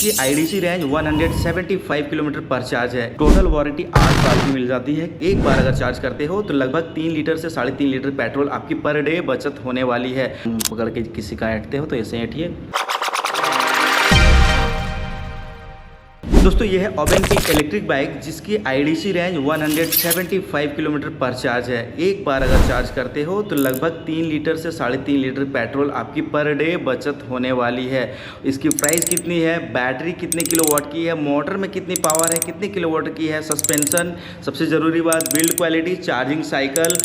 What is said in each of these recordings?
जिसकी IDC range 175 kilometre पर charge है। टोटल वारंटी 8 साल की मिल जाती है। एक बार अगर चार्ज करते हो तो लगभग 3 लीटर से 3.5 लीटर पेट्रोल आपकी पर डे बचत होने वाली है। पकड़ के किसी का ऐंठते हो तो ऐसे ऐंठिए। दोस्तों ये है ओबेन की इलेक्ट्रिक बाइक जिसकी आईडीसी रेंज 175 किलोमीटर पर चार्ज है। एक बार अगर चार्ज करते हो तो लगभग 3 लीटर से 3.5 लीटर पेट्रोल आपकी पर डे बचत होने वाली है। इसकी प्राइस कितनी है, बैटरी कितने किलोवाट की है, मोटर में कितनी पावर है, कितने किलोवाट की है, सस्पेंशन, सबसे ज़रूरी बात build quality, charging cycle,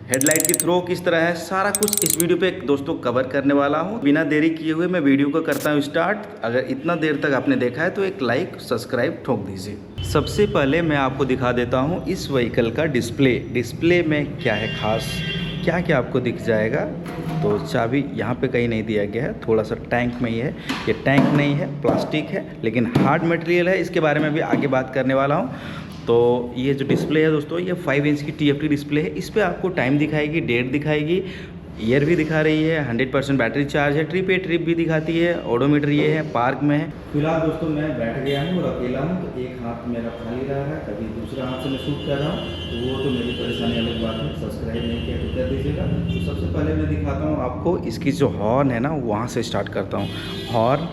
headlight की थ्रो किस तरह है, सारा कुछ इस वीडियो पे दोस्तों कवर करने वाला हूँ। बिना देरी किए हुए मैं वीडियो को करता हूँ स्टार्ट। अगर इतना देर तक आपने देखा है तो एक लाइक सब्सक्राइब ठोक दीजिए। सबसे पहले मैं आपको दिखा देता हूँ इस व्हीकल का डिस्प्ले में क्या है खास, क्या क्या आपको दिख जाएगा। तो चाबी यहाँ पे कहीं नहीं दिया गया है, थोड़ा सा टैंक में ही है। ये टैंक नहीं है, प्लास्टिक है, लेकिन हार्ड मटेरियल है। इसके बारे में भी आगे बात करने वाला हूँ। तो ये जो डिस्प्ले है दोस्तों, ये 5 इंच की TFT डिस्प्ले है। इस पर आपको टाइम दिखाएगी, डेट दिखाएगी, ईयर भी दिखा रही है, 100% बैटरी चार्ज है, ट्रिप भी दिखाती है, ओडोमीटर ये है, पार्क में है। फिलहाल दोस्तों मैं बैठ गया हूँ और अकेला हूँ, तो एक हाथ मेरा खाली रहा है, कभी दूसरा हाथ से मैं शूट कर रहा हूँ, तो वो तो मेरी परेशानी अलग बात है। सब्सक्राइब नहीं किया तो कर दीजिएगा। तो सबसे पहले मैं दिखाता हूँ आपको इसकी जो हॉर्न है ना, वहाँ से स्टार्ट करता हूँ। हॉर्न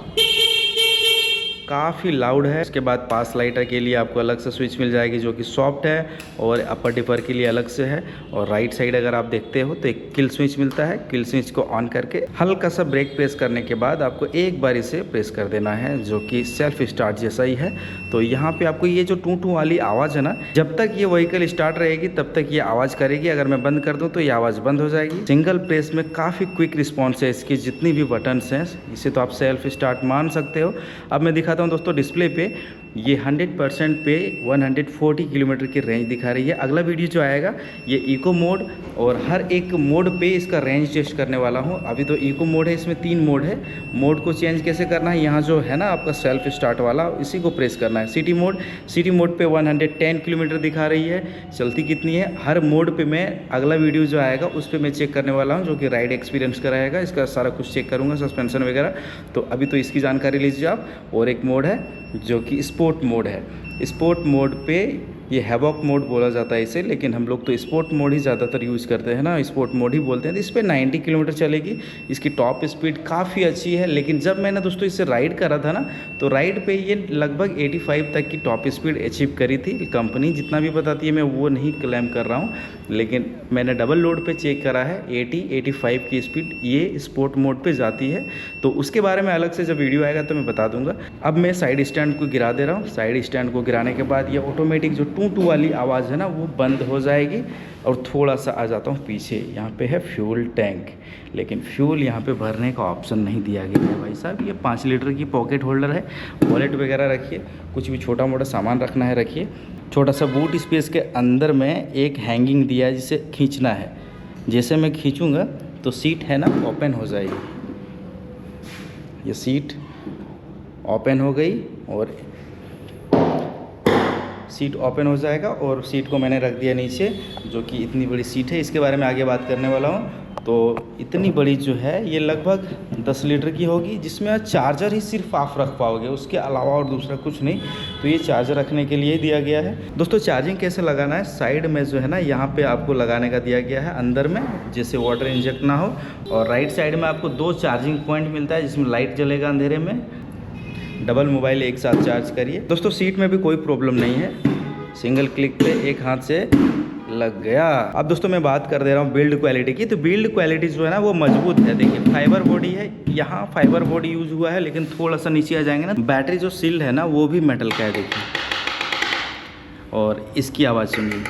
काफ़ी लाउड है। इसके बाद पास लाइटर के लिए आपको अलग से स्विच मिल जाएगी जो कि सॉफ्ट है, और अपर डिपर के लिए अलग से है। और राइट साइड अगर आप देखते हो तो एक किल स्विच मिलता है। किल स्विच को ऑन करके हल्का सा ब्रेक प्रेस करने के बाद आपको एक बार इसे प्रेस कर देना है, जो कि सेल्फ स्टार्ट जैसा ही है। तो यहाँ पे आपको ये जो टू वाली आवाज़ है ना, जब तक ये व्हीकल स्टार्ट रहेगी तब तक ये आवाज़ करेगी। अगर मैं बंद कर दूँ तो ये आवाज़ बंद हो जाएगी। सिंगल प्रेस में काफ़ी क्विक रिस्पॉन्स है इसकी, जितनी भी बटन्स हैं इसे तो आप सेल्फ स्टार्ट मान सकते हो। अब मैं दिखाता हूँ दोस्तों डिस्प्ले पे, ये 100% पे 140 किलोमीटर की रेंज दिखा रही है। अगला वीडियो जो आएगा ये इको मोड, और हर एक मोड पे इसका रेंज टेस्ट करने वाला हूँ। अभी तो इको मोड है, इसमें 3 मोड है। मोड को चेंज कैसे करना है, यहाँ जो है ना आपका सेल्फ स्टार्ट वाला, इसी को प्रेस करना है। सिटी मोड पे 110 किलोमीटर दिखा रही है। चलती कितनी है हर मोड पे, मैं अगला वीडियो जो आएगा उस पर मैं चेक करने वाला हूँ, जो कि राइड एक्सपीरियंस का रहेगा। इसका सारा कुछ चेक करूँगा, सस्पेंशन वगैरह। तो अभी तो इसकी जानकारी लीजिए आप। और एक मोड है जो कि स्पोर्ट मोड है। स्पोर्ट मोड पे ये हैवॉक मोड बोला जाता है इसे, लेकिन हम लोग तो स्पोर्ट मोड ही ज़्यादातर यूज़ करते हैं ना, स्पोर्ट मोड ही बोलते हैं। तो इस पर 90 किलोमीटर चलेगी। इसकी टॉप स्पीड काफ़ी अच्छी है, लेकिन जब मैंने दोस्तों इससे राइड करा था ना, तो राइड पे ये लगभग 85 तक की टॉप स्पीड अचीव करी थी। कंपनी जितना भी बताती है मैं वो नहीं क्लेम कर रहा हूँ, लेकिन मैंने डबल लोड पे चेक करा है, 80-85 की स्पीड ये स्पोर्ट मोड पे जाती है। तो उसके बारे में अलग से जब वीडियो आएगा तो मैं बता दूंगा। अब मैं साइड स्टैंड को गिरा दे रहा हूँ। साइड स्टैंड को गिराने के बाद ये ऑटोमेटिक जो टू वाली आवाज़ है ना वो बंद हो जाएगी। और थोड़ा सा आ जाता हूँ पीछे, यहाँ पे है फ्यूल टैंक, लेकिन फ्यूल यहाँ पे भरने का ऑप्शन नहीं दिया गया है भाई साहब। ये 5 लीटर की पॉकेट होल्डर है, वॉलेट वगैरह रखिए, कुछ भी छोटा मोटा सामान रखना है रखिए। छोटा सा बूट स्पेस के अंदर में एक हैंगिंग दिया है जिसे खींचना है। जैसे मैं खींचूँगा तो सीट है ना ओपन हो जाएगी। ये सीट ओपन हो गई और सीट ओपन हो जाएगा, और सीट को मैंने रख दिया नीचे, जो कि इतनी बड़ी सीट है। इसके बारे में आगे बात करने वाला हूँ। तो इतनी बड़ी जो है ये लगभग 10 लीटर की होगी, जिसमें चार्जर ही सिर्फ आप रख पाओगे, उसके अलावा और दूसरा कुछ नहीं। तो ये चार्जर रखने के लिए दिया गया है। दोस्तों चार्जिंग कैसे लगाना है, साइड में जो है ना यहाँ पे आपको लगाने का दिया गया है, अंदर में, जैसे वाटर इंजेक्ट ना हो। और राइट साइड में आपको 2 चार्जिंग पॉइंट मिलता है, जिसमें लाइट जलेगा अंधेरे में। डबल मोबाइल एक साथ चार्ज करिए। दोस्तों सीट में भी कोई प्रॉब्लम नहीं है, सिंगल क्लिक पे एक हाथ से लग गया। अब दोस्तों मैं बात कर दे रहा हूँ बिल्ड क्वालिटी की। तो बिल्ड क्वालिटी जो है ना वो मजबूत है। देखिए फाइबर बॉडी है, यहाँ फाइबर बॉडी यूज हुआ है, लेकिन थोड़ा सा नीचे आ जाएंगे ना, बैटरी जो सील्ड है ना वो भी मेटल का है, देखिए। और इसकी आवाज़ सुनिए,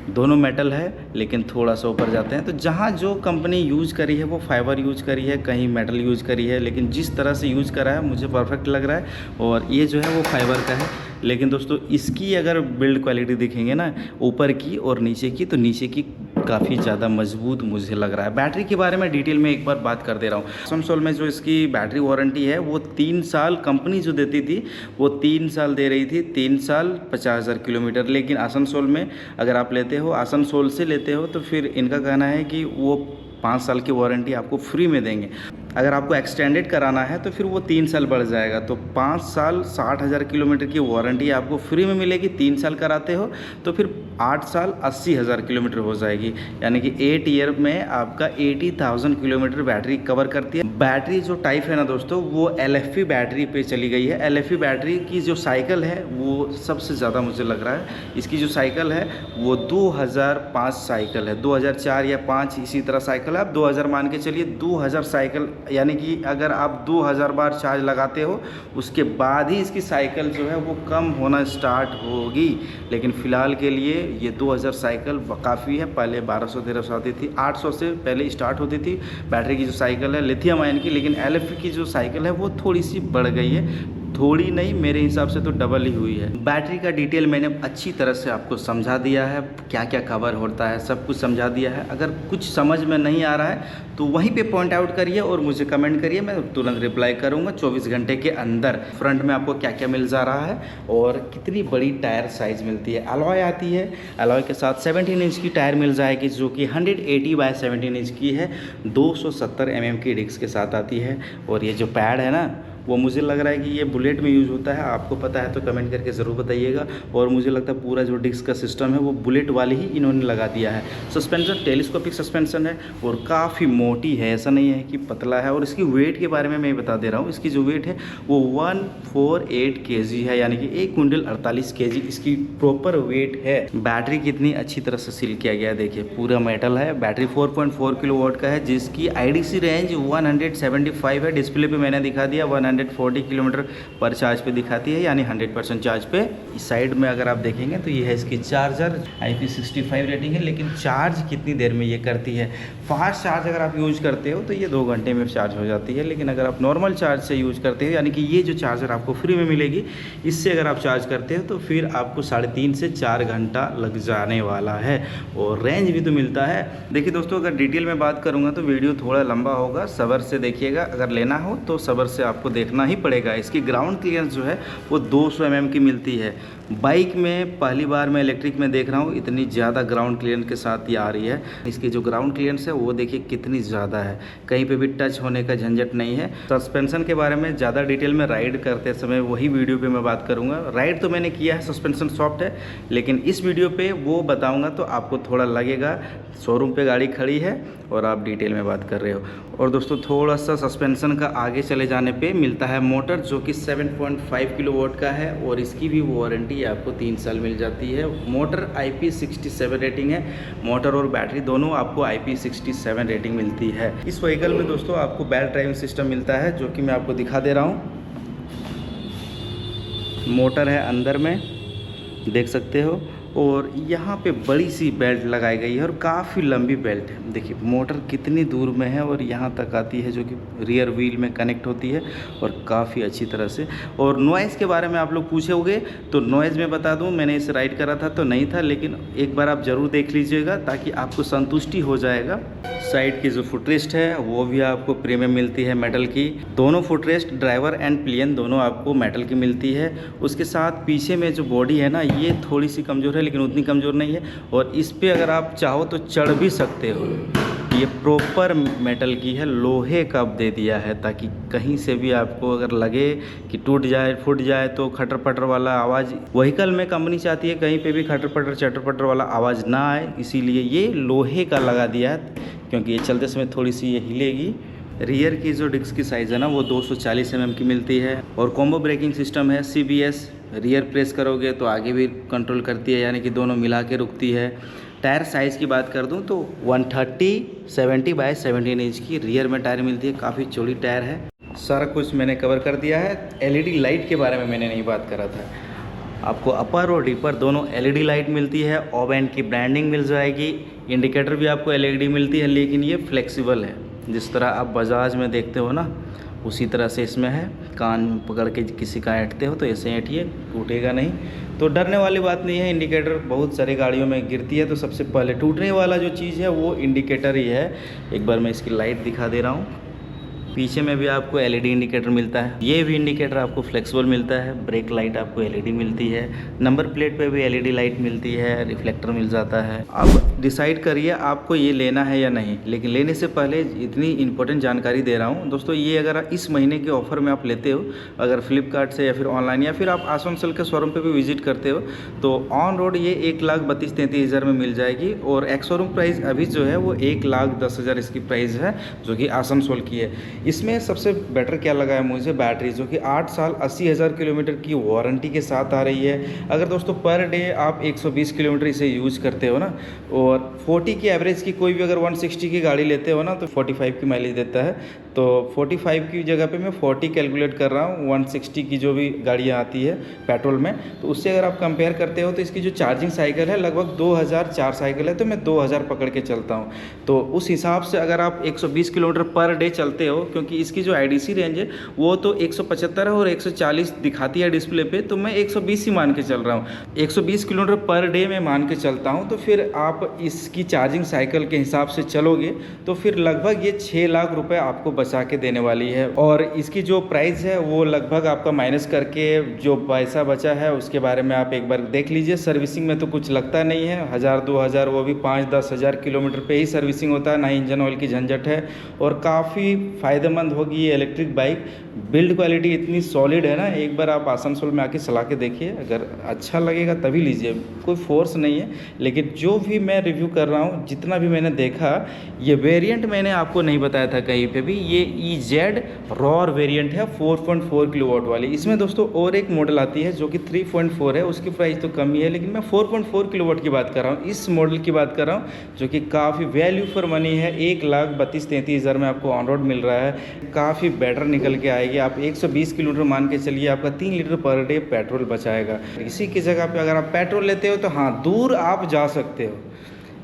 दोनों मेटल है लेकिन थोड़ा सा ऊपर जाते हैं। तो जहाँ जो कंपनी यूज़ करी है वो फाइबर यूज़ करी है, कहीं मेटल यूज़ करी है, लेकिन जिस तरह से यूज़ करा है मुझे परफेक्ट लग रहा है। और ये जो है वो फाइबर का है। लेकिन दोस्तों इसकी अगर बिल्ड क्वालिटी देखेंगे ना, ऊपर की और नीचे की, तो नीचे की काफ़ी ज़्यादा मजबूत मुझे लग रहा है। बैटरी के बारे में डिटेल में एक बार बात कर दे रहा हूँ। आसनसोल में जो इसकी बैटरी वारंटी है वो 3 साल, कंपनी जो देती थी वो 3 साल दे रही थी, 3 साल 50,000 किलोमीटर। लेकिन आसनसोल में अगर आप लेते हो, आसनसोल से लेते हो, तो फिर इनका कहना है कि वो 5 साल की वारंटी आपको फ्री में देंगे। अगर आपको एक्सटेंडेड कराना है तो फिर वो 3 साल बढ़ जाएगा। तो 5 साल 60,000 किलोमीटर की वारंटी आपको फ्री में मिलेगी। 3 साल कराते हो तो फिर 8 साल 80,000 किलोमीटर हो जाएगी, यानी कि 8 ईयर में आपका 80,000 किलोमीटर बैटरी कवर करती है। बैटरी जो टाइप है ना दोस्तों, वो LFP बैटरी पे चली गई है। LFP बैटरी की जो साइकिल है वो सबसे ज़्यादा मुझे लग रहा है, इसकी जो साइकिल है वो 2005 साइकिल है, 2004 या 5 इसी तरह साइकिल है। आप 2000 मान के चलिए, 2000 साइकिल, यानी कि अगर आप 2000 बार चार्ज लगाते हो उसके बाद ही इसकी साइकिल जो है वो कम होना स्टार्ट होगी। लेकिन फ़िलहाल के लिए ये 2000 साइकिल काफ़ी है। पहले 1200-1300 आती थी, 800 से पहले स्टार्ट होती थी बैटरी की जो साइकिल है लिथियम आयन की। लेकिन LFP की जो साइकिल है वो थोड़ी सी बढ़ गई है, थोड़ी नहीं, मेरे हिसाब से तो डबल ही हुई है। बैटरी का डिटेल मैंने अच्छी तरह से आपको समझा दिया है, क्या क्या कवर होता है सब कुछ समझा दिया है। अगर कुछ समझ में नहीं आ रहा है तो वहीं पे पॉइंट आउट करिए और मुझे कमेंट करिए, मैं तुरंत रिप्लाई करूंगा 24 घंटे के अंदर। फ्रंट में आपको क्या क्या मिल जा रहा है और कितनी बड़ी टायर साइज़ मिलती है। अलॉय आती है, अलॉय के साथ 17 इंच की टायर मिल जाएगी जो कि 180/17 इंच की है, 270 mm की डिस्क के साथ आती है। और ये जो पैड है ना, वो मुझे लग रहा है कि ये बुलेट में यूज़ होता है। आपको पता है तो कमेंट करके ज़रूर बताइएगा। और मुझे लगता है पूरा जो डिस्क का सिस्टम है वो बुलेट वाले ही इन्होंने लगा दिया है। सस्पेंशन टेलीस्कोपिक सस्पेंशन है और काफ़ी मोटी है, ऐसा नहीं है कि पतला है। और इसकी वेट के बारे में मैं बता दे रहा हूँ, इसकी जो वेट है वो 148 kg है, यानी कि 1 क्विंटल 48 kg इसकी प्रॉपर वेट है। बैटरी कितनी अच्छी तरह से सील किया गया है, देखिए पूरा मेटल है। बैटरी 4.4 किलोवाट का है जिसकी IDC रेंज 175 है। डिस्प्ले पे मैंने दिखा दिया 140 किलोमीटर पर चार्ज पे दिखाती है, यानी 100% चार्ज पे। इस साइड में अगर आप देखेंगे तो ये है इसकी चार्जर, IP65 रेटिंग है। लेकिन चार्ज कितनी देर में ये करती है, फास्ट चार्ज अगर आप यूज़ करते हो तो ये 2 घंटे में चार्ज हो जाती है। लेकिन अगर आप नॉर्मल चार्ज से यूज़ करते हो, यानी कि ये जो चार्जर आपको फ्री में मिलेगी, इससे अगर आप चार्ज करते हो तो फिर आपको 3.5 से 4 घंटा लग जाने वाला है। और रेंज भी तो मिलता है। देखिए दोस्तों, अगर डिटेल में बात करूँगा तो वीडियो थोड़ा लंबा होगा, सब्र से देखिएगा। अगर लेना हो तो सब्र से आपको देखना ही पड़ेगा। इसकी ग्राउंड क्लियरेंस जो है वो 200 mm की मिलती है। बाइक में पहली बार मैं इलेक्ट्रिक में देख रहा हूँ इतनी ज़्यादा ग्राउंड क्लियरेंस के साथ ये आ रही है। इसकी जो ग्राउंड क्लियरेंस है वो देखिए कितनी ज़्यादा है, कहीं पे भी टच होने का झंझट नहीं है। सस्पेंशन के बारे में ज़्यादा डिटेल में राइड करते समय वही वीडियो पे मैं बात करूँगा। राइड तो मैंने किया है, सस्पेंशन सॉफ्ट है, लेकिन इस वीडियो पे वो बताऊँगा तो आपको थोड़ा लगेगा शोरूम पे गाड़ी खड़ी है और आप डिटेल में बात कर रहे हो। और दोस्तों थोड़ा सा सस्पेंशन का आगे चले जाने पे मिलता है मोटर जो कि 7.5 किलोवाट का है और इसकी भी वारंटी आपको 3 साल मिल जाती है। मोटर IP67 रेटिंग है, मोटर और बैटरी दोनों आपको IP67 रेटिंग मिलती है। इस व्हीकल में दोस्तों आपको बेल्ट ड्राइविंग सिस्टम मिलता है जो कि मैं आपको दिखा दे रहा हूँ। मोटर है अंदर में, देख सकते हो, और यहाँ पे बड़ी सी बेल्ट लगाई गई है और काफ़ी लंबी बेल्ट है। देखिए मोटर कितनी दूर में है और यहाँ तक आती है जो कि रियर व्हील में कनेक्ट होती है और काफ़ी अच्छी तरह से। और नॉइज़ के बारे में आप लोग पूछोगे तो नॉइज़ में बता दूँ, मैंने इसे राइड करा था तो नहीं था, लेकिन एक बार आप ज़रूर देख लीजिएगा ताकि आपको संतुष्टि हो जाएगा। साइड की जो फुटरेस्ट है वो भी आपको प्रीमियम मिलती है मेटल की। दोनों फुटरेस्ट ड्राइवर एंड पिलियन दोनों आपको मेटल की मिलती है। उसके साथ पीछे में जो बॉडी है ना, ये थोड़ी सी कमज़ोर है लेकिन उतनी कमज़ोर नहीं है। और इस पे अगर आप चाहो तो चढ़ भी सकते हो। ये प्रॉपर मेटल की है, लोहे का दे दिया है ताकि कहीं से भी आपको अगर लगे कि टूट जाए फूट जाए तो खटर पटर वाला आवाज़, व्हीकल में कंपनी चाहती है कहीं पे भी खटर पटर चटर पटर वाला आवाज़ ना आए, इसीलिए ये लोहे का लगा दिया है क्योंकि ये चलते समय थोड़ी सी ये हिलेगी। रियर की जो डिस्क की साइज़ है ना वो 240 mm की मिलती है। और कॉम्बो ब्रेकिंग सिस्टम है, CBS। रियर प्रेस करोगे तो आगे भी कंट्रोल करती है, यानी कि दोनों मिला के रुकती है। टायर साइज़ की बात कर दूं तो 130/17 इंच की रियर में टायर मिलती है, काफ़ी चौड़ी टायर है। सारा कुछ मैंने कवर कर दिया है। LED लाइट के बारे में मैंने नहीं बात करा था। आपको अपर और डीपर दोनों LED लाइट मिलती है। ओवेन की ब्रांडिंग मिल जाएगी। इंडिकेटर भी आपको LED मिलती है, लेकिन ये फ्लेक्सिबल है, जिस तरह आप बजाज में देखते हो ना उसी तरह से इसमें है। कान में पकड़ के किसी का ऐंठते हो तो ऐसे ऐंठिए, टूटेगा नहीं, तो डरने वाली बात नहीं है। इंडिकेटर बहुत सारी गाड़ियों में गिरती है तो सबसे पहले टूटने वाला जो चीज़ है वो इंडिकेटर ही है। एक बार मैं इसकी लाइट दिखा दे रहा हूँ। पीछे में भी आपको LED इंडिकेटर मिलता है। ये भी इंडिकेटर आपको फ्लेक्सिबल मिलता है। ब्रेक लाइट आपको LED मिलती है। नंबर प्लेट पे भी LED लाइट मिलती है, रिफ्लेक्टर मिल जाता है। अब डिसाइड करिए आपको ये लेना है या नहीं। लेकिन लेने से पहले इतनी इंपॉर्टेंट जानकारी दे रहा हूँ दोस्तों, ये अगर इस महीने के ऑफर में आप लेते हो, अगर फ्लिपकार्ट से या फिर ऑनलाइन या फिर आप आसनसोल के शोरूम पे भी विजिट करते हो, तो ऑन रोड ये 1,32,33,000 में मिल जाएगी। और एक्स शोरूम प्राइस अभी जो है वो 1,10,000 इसकी प्राइस है, जो कि आसनसोल की है। इसमें सबसे बेटर क्या लगा है मुझे, बैटरी जो कि 8 साल 80,000 किलोमीटर की वारंटी के साथ आ रही है। अगर दोस्तों पर डे आप 120 किलोमीटर इसे यूज़ करते हो ना, और 40 की एवरेज की कोई भी अगर 160 की गाड़ी लेते हो ना, तो 45 की माइलेज देता है। तो 45 की जगह पे मैं 40 कैलकुलेट कर रहा हूँ। 160 की जो भी गाड़ियाँ आती है पेट्रोल में, तो उससे अगर आप कंपेयर करते हो तो इसकी जो चार्जिंग साइकिल है लगभग 2004 साइकिल है, तो मैं 2000 पकड़ के चलता हूँ। तो उस हिसाब से अगर आप 120 किलोमीटर पर डे चलते हो, क्योंकि इसकी जो IDC रेंज है वो तो 175 है और 140 दिखाती है डिस्प्ले पे, तो मैं 120 ही मान के चल रहा हूँ। 120 किलोमीटर पर डे में मान के चलता हूँ, तो फिर आप इसकी चार्जिंग साइकिल के हिसाब से चलोगे तो फिर लगभग ये 6 लाख रुपए आपको बचा के देने वाली है। और इसकी जो प्राइस है वो लगभग आपका माइनस करके जो पैसा बचा है उसके बारे में आप एक बार देख लीजिए। सर्विसिंग में तो कुछ लगता नहीं है, 1000-2000 वो भी 5-10 हज़ार किलोमीटर पे ही सर्विसिंग होता है, ना इंजन ऑयल की झंझट है। और काफ़ी फ़ायदेमंद होगी ये इलेक्ट्रिक बाइक। बिल्ड क्वालिटी इतनी सॉलिड है ना, एक बार आप आसनसोल में आके चला के देखिए, अगर अच्छा लगेगा तभी लीजिए, कोई फोर्स नहीं है। लेकिन जो भी मैं रिव्यू कर रहा हूँ, जितना भी मैंने देखा, ये वेरिएंट मैंने आपको नहीं बताया था कहीं पे भी, ये EZ रॉर वेरिएंट है 4.4 किलोवाट वाली। इसमें दोस्तों और एक मॉडल आती है जो कि 3.4 है, उसकी प्राइस तो कम ही है, लेकिन मैं 4.4 किलोवाट की बात कर रहा हूँ, इस मॉडल की बात कर रहा हूँ, जो कि काफ़ी वैल्यू फॉर मनी है। 1,32,33,000 में आपको ऑन रोड मिल रहा है, काफ़ी बेटर निकल के आएगी। आप 120 किलोमीटर मान के चलिए, आपका 3 लीटर पर डे पेट्रोल बचाएगा। इसी की जगह पे अगर आप पेट्रोल लेते हो तो हाँ, दूर आप जा सकते हो,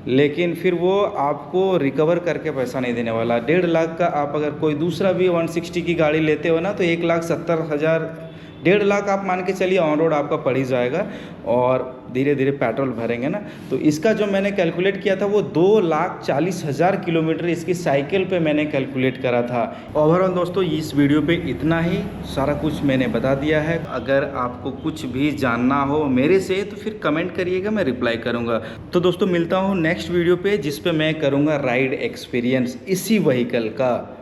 लेकिन फिर वो आपको रिकवर करके पैसा नहीं देने वाला। 1.5 लाख का आप अगर कोई दूसरा भी 160 की गाड़ी लेते हो ना, तो 1,70,000, 1.5 लाख आप मान के चलिए ऑन रोड आपका पड़ ही जाएगा। और धीरे धीरे पेट्रोल भरेंगे ना, तो इसका जो मैंने कैलकुलेट किया था वो 2,40,000 किलोमीटर इसकी साइकिल पे मैंने कैलकुलेट करा था। ओवरऑल दोस्तों इस वीडियो पे इतना ही, सारा कुछ मैंने बता दिया है। अगर आपको कुछ भी जानना हो मेरे से तो फिर कमेंट करिएगा, मैं रिप्लाई करूँगा। तो दोस्तों मिलता हूँ नेक्स्ट वीडियो पे, जिस पे मैं करूँगा राइड एक्सपीरियंस इसी व्हीकल का।